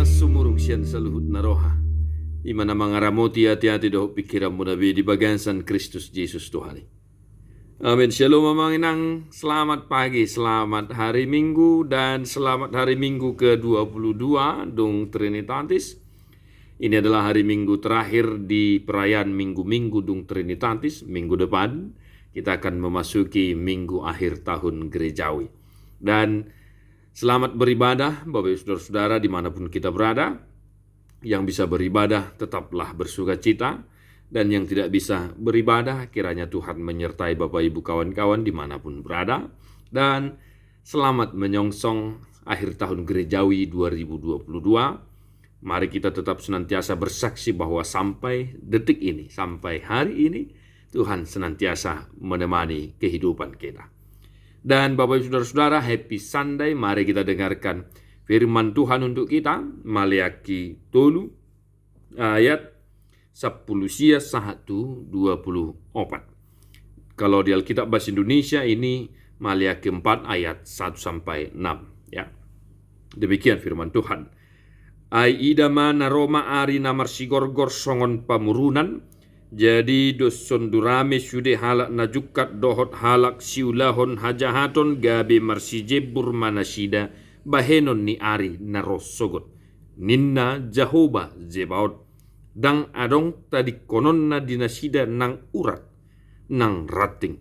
Sumurug siyan sa luhut na roha. Ima na mga ramoti hati-hati daw pikiran mo na di bagan San Kristus Jesus Tuhan. Amin. Shalom mamanginang. Selamat pagi, selamat hari Minggu, dan selamat hari Minggu ke-22 Dung Trinitatis. Ini adalah hari Minggu terakhir di perayaan Minggu-Minggu Dung Trinitatis. Minggu depan kita akan memasuki Minggu akhir tahun gerejawi. Dan selamat beribadah Bapak Ibu Saudara-saudara dimanapun kita berada. Yang bisa beribadah tetaplah bersuka cita, dan yang tidak bisa beribadah kiranya Tuhan menyertai Bapak Ibu kawan-kawan dimanapun berada. Dan selamat menyongsong akhir tahun gerejawi 2022. Mari kita tetap senantiasa bersaksi bahwa sampai detik ini, sampai hari ini, Tuhan senantiasa menemani kehidupan kita. Dan Bapak Ibu Saudara-saudara, happy Sunday. Mari kita dengarkan firman Tuhan untuk kita. Maleaki 3 ayat 10 1 24. Kalau di Alkitab Bahasa Indonesia ini Maleaki 4 ayat 1 sampai 6 ya. Demikian firman Tuhan. Ai idama naroma ari namar sigorgor songon pamurunan. Jadi doson durame sude halak najukat dohot halak siulahon hajahaton gabe marsijebur manasida bahenon ni ari narosogot ninna Jahoba zebaot dang adong tadi konon na dinasida nang urat nang rating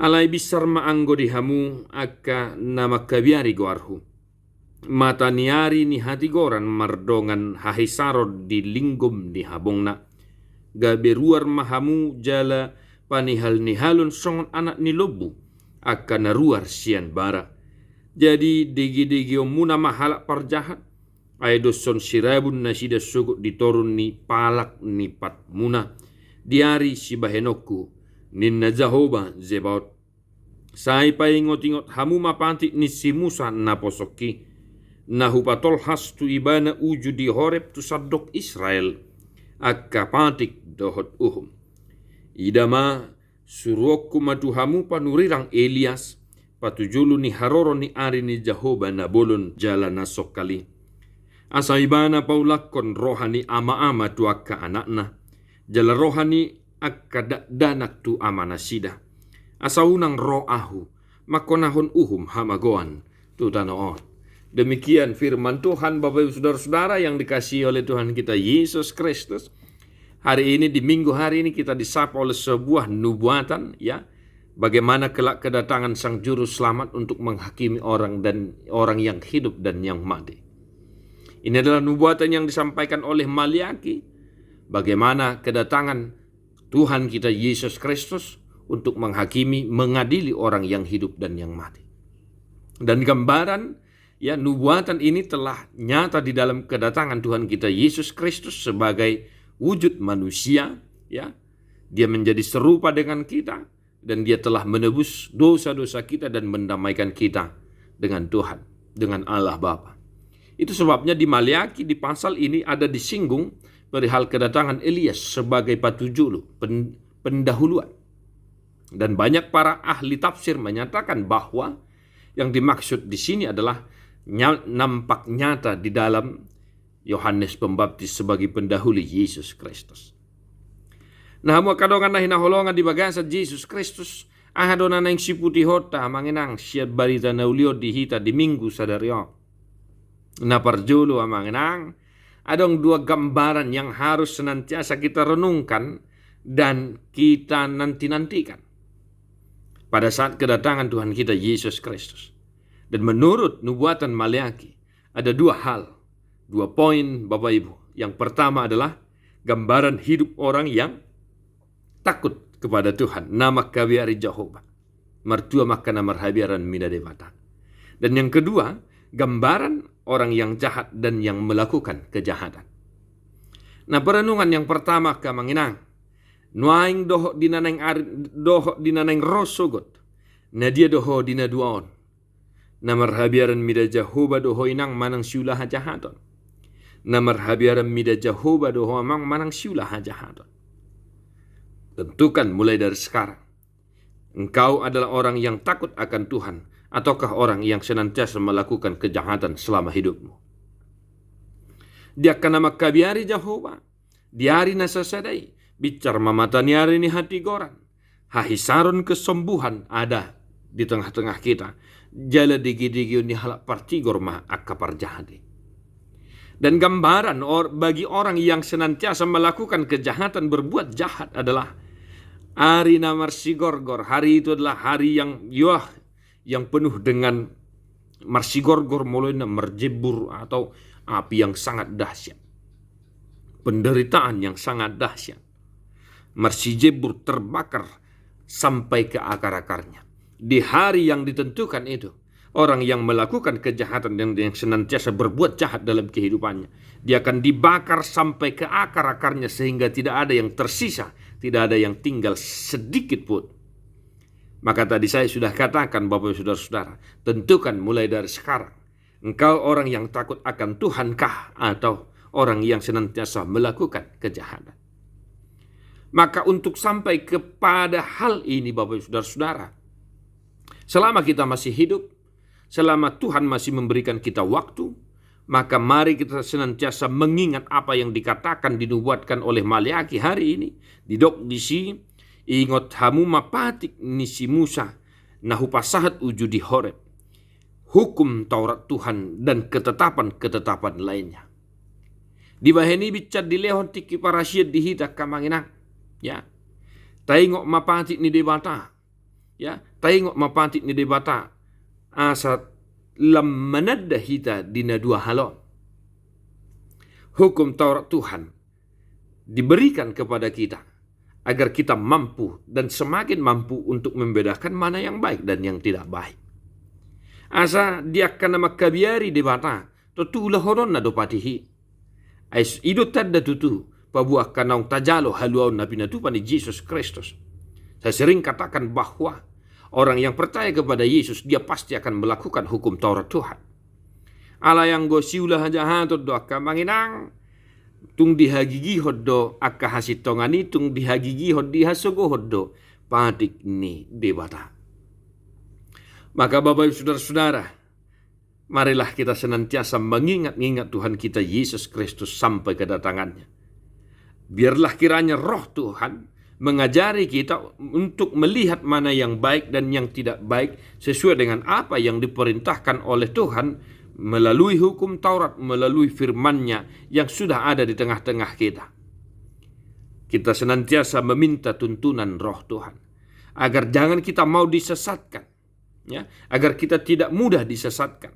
alai bisar maanggo dihamu akka nama kabiari goarhu mata niari ni hati goran mardongan hahisarod di linggum di habongna gabe ruar mahamu jala panihal nihalun songon anak ni lobu akan naruar sian bara. Jadi digi-digi omuna mahalak parjahat ay doson sirabun nasida sugut ditorun ni palak ni pat muna diari si bahenoku ninna Jahoba zebaut sai paingot-ingot hamu mapanti ni si Musa naposoki nahupatol has tu ibana uju di Horeb tu sadok Israel akka patik dohot uhum. Idama suruokku maduhamu panurirang Elias patujulu ni haroro ni ari ni Jahoba na bolon jala nasok kali. Asa ibana paulakon rohani ama-ama tu akka anakna. Jala rohani akka danak tu ama nasida. Asa unang roahu makonahon uhum hamagoan tu tanoon. Demikian firman Tuhan Bapak Ibu Saudara-saudara yang dikasihi oleh Tuhan kita Yesus Kristus. Hari ini di minggu hari ini kita disapa oleh sebuah nubuatan ya. Bagaimana kelak kedatangan Sang Juru Selamat untuk menghakimi orang yang hidup dan yang mati. Ini adalah nubuatan yang disampaikan oleh Maleaki. Bagaimana kedatangan Tuhan kita Yesus Kristus untuk menghakimi, mengadili orang yang hidup dan yang mati. Dan gambaran ya nubuatan ini telah nyata di dalam kedatangan Tuhan kita Yesus Kristus sebagai wujud manusia ya. Dia menjadi serupa dengan kita dan dia telah menebus dosa-dosa kita dan mendamaikan kita dengan Tuhan, dengan Allah Bapa. Itu sebabnya di Maleaki di pasal ini ada disinggung perihal kedatangan Elias sebagai patujulu, pendahuluan. Dan banyak para ahli tafsir menyatakan bahwa yang dimaksud di sini adalah nampak nyata di dalam Yohanes Pembaptis sebagai pendahulu Yesus Kristus. Nah, mo kadongan na hinaholongan di bagasan Jesus Kristus, ahadona na yung siputi hota, manginang siya barita na ulio di hita di minggu sadaryo. Na parjulo manginang, adong dua gambaran yang harus senantiasa kita renungkan dan kita nanti-nantikan pada saat kedatangan Tuhan kita Yesus Kristus. Dan menurut nubuatan Maleaki, ada dua hal, dua poin Bapak Ibu. Yang pertama adalah gambaran hidup orang yang takut kepada Tuhan. Nama kabiari Jehovah. Mertua makana marhabiaran mina dewata. Dan yang kedua, gambaran orang yang jahat dan yang melakukan kejahatan. Nah, perenungan yang pertama kamanginang. Nuaing doho dinaneng rosogot. Nadia doho dina duaon. Na marhabiaran mida Jehovah doho inang manang siulah jahaton. Na marhabiaran mida Jehovah doho amang manang siulah jahaton. Tentukan mulai dari sekarang. Engkau adalah orang yang takut akan Tuhan, ataukah orang yang senantiasa melakukan kejahatan selama hidupmu? Dia kana makabiari Jehovah, diari nasasadai, bicar mamataniari ni hati goran. Hahisaron kesembuhan ada di tengah-tengah kita. Jala digi-digi ni halak partigor ma akapar jahadi. Dan gambaran bagi orang yang senantiasa melakukan kejahatan, berbuat jahat adalah hari Marsigorgor. Hari itu adalah hari yang penuh dengan Marsigorgor, mulai merjebur atau api yang sangat dahsyat. Penderitaan yang sangat dahsyat. Marsijebur terbakar sampai ke akar-akarnya. Di hari yang ditentukan itu, orang yang melakukan kejahatan dan yang senantiasa berbuat jahat dalam kehidupannya, dia akan dibakar sampai ke akar-akarnya sehingga tidak ada yang tersisa, tidak ada yang tinggal sedikit pun. Maka tadi saya sudah katakan, Bapak Saudara-saudara, tentukan mulai dari sekarang, engkau orang yang takut akan Tuhankah atau orang yang senantiasa melakukan kejahatan. Maka untuk sampai kepada hal ini, Bapak Saudara-saudara, selama kita masih hidup, selama Tuhan masih memberikan kita waktu, maka mari kita senantiasa mengingat apa yang dikatakan, dinubuatkan oleh Maleaki hari ini. Didok disi, ingot hamu mapatik nisi Musa, nahupasahat uju di Horeb. Hukum Taurat Tuhan dan ketetapan-ketetapan lainnya. Di baheni bicat dilehon tiki parasyid dihita kamanginang. Ya, taingok mapatik ni debata. Ya, taingok mapatik ni debata. Asat lam manadda hita dina dua halon. Hukum Taurat Tuhan diberikan kepada kita agar kita mampu dan semakin mampu untuk membedakan mana yang baik dan yang tidak baik. Asa dia kana makabiari debata tu lahoron na dopatihi. Ais idut tadda tutu pabuah kanaung tajalo haluaun na pinatupan ni Yesus Kristus. Saya sering katakan bahwa orang yang percaya kepada Yesus, dia pasti akan melakukan hukum Taurat Tuhan. Ala yang go siulah jahatod do akka manginang, tung dihagigi hoddo akka hasitongani, tung dihagigi hod dihasogo hoddo patik ni debata. Maka Bapak Saudara-saudara, marilah kita senantiasa mengingat-ingat Tuhan kita Yesus Kristus sampai kedatangannya. Biarlah kiranya roh Tuhan mengajari kita untuk melihat mana yang baik dan yang tidak baik sesuai dengan apa yang diperintahkan oleh Tuhan melalui hukum Taurat, melalui firman-Nya yang sudah ada di tengah-tengah kita. Kita senantiasa meminta tuntunan roh Tuhan agar jangan kita mau disesatkan, ya, agar kita tidak mudah disesatkan,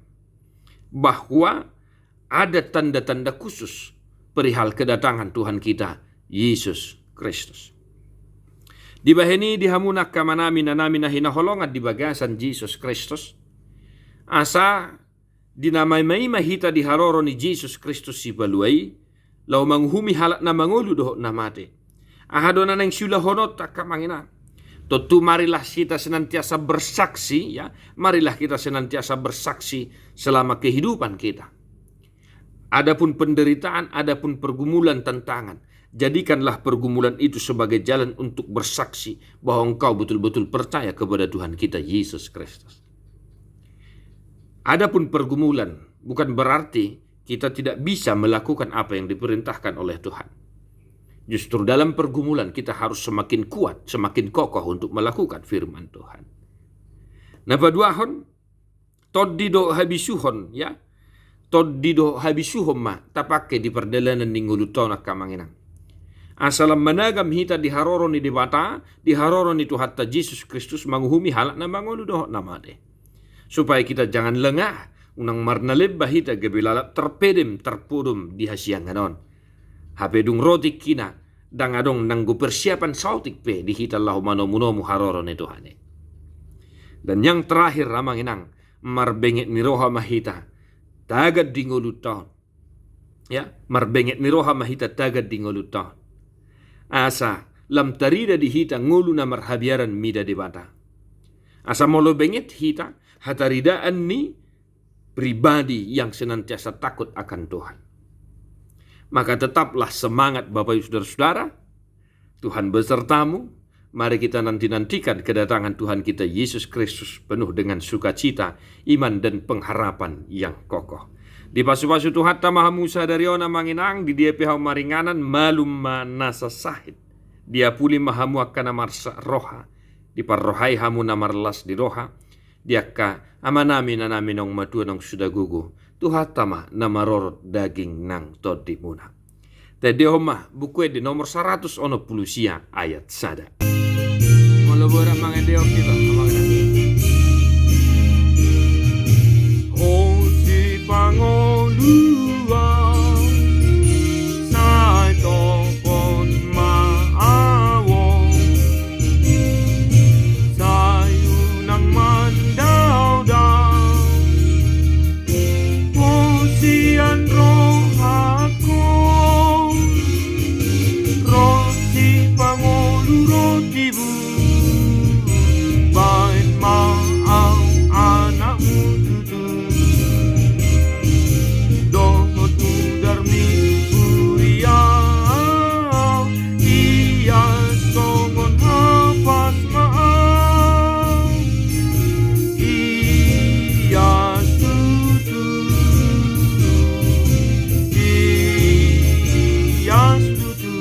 bahwa ada tanda-tanda khusus perihal kedatangan Tuhan kita Yesus Kristus. Di baheni dihamunak kamanami nanami na hinaholongan di bagasan Jesus Kristus. Asa dinamay-may mahita di haroro ni Jesus Kristus si baluay. Lau manghumi halak na mangulu doho na mate. Ahado na nang siula honot kamangina. Tentu marilah kita senantiasa bersaksi, ya. Marilah kita senantiasa bersaksi selama kehidupan kita. Adapun penderitaan, adapun pergumulan, tantangan, jadikanlah pergumulan itu sebagai jalan untuk bersaksi bahwa engkau betul-betul percaya kepada Tuhan kita Yesus Kristus. Adapun pergumulan bukan berarti kita tidak bisa melakukan apa yang diperintahkan oleh Tuhan. Justru dalam pergumulan kita harus semakin kuat, semakin kokoh untuk melakukan firman Tuhan. Napaduahon, toddido habisuhon, ya. Toddido habisuhon ma, tapake di perdalanan ni ngulutona kamanginang. Asalam managam hita di haroron ni dibata, di haroron itu hatta Yesus Kristus manguhumi halak na manguludoh namade. Supaya kita jangan lengah, unang marnalib bahita gebilalap terpedem terpudum di hasianganon. Hapedung roti kina, dangadong nanggu persiapan sautik pe di hita lahu manomunomu haroron itu hane. Dan yang terakhir ramanginang, marbenget niroha mahita, tagad di nguluton. Ya, marbenget niroha mahita tagad di nguluton. Asa lam tarida di hita ngulu na marhabiaran mida di bata. Asa molo benget hita hataridaan ni pribadi yang senantiasa takut akan Tuhan. Maka tetaplah semangat Bapak Ibu Saudara-saudara. Tuhan besertamu. Mari kita nanti-nantikan kedatangan Tuhan kita Yesus Kristus penuh dengan sukacita, iman dan pengharapan yang kokoh. Di pasu-pasu Tuhan Maha Musa dari ona manginang di dia pihau maringanan malum manasa sahid. Dia puli mahamu akan marsa roha. Di parrohai hamu namarlas di roha. Dia ka amanami nanaminong matuanong sudah gugu. Tuhan tama namarorot daging nang todi muna. Tadi homa buku di nomor 100 ono pulusia ayat sada. Malabora mga deo kita mga si Panguluan sa topon maawong sayo ng mandaw-daw o siyan rohako roti Pangulo roti bu bain maaw anak mududu dohot udar mi uriyaw iya songon hapas maaw iya tutu iya tutu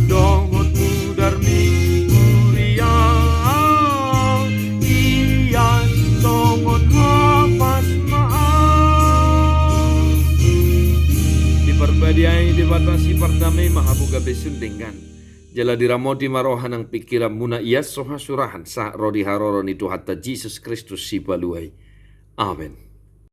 dohot udar mi uriyaw iya songon hapas maaw diperbadiai dibatasi perdamai mahabuga besundingan jala diramoti marohan ang pikiran muna iya soha surahan sa rodi haroron itu hatta Jesus Kristus si baluai. Amen.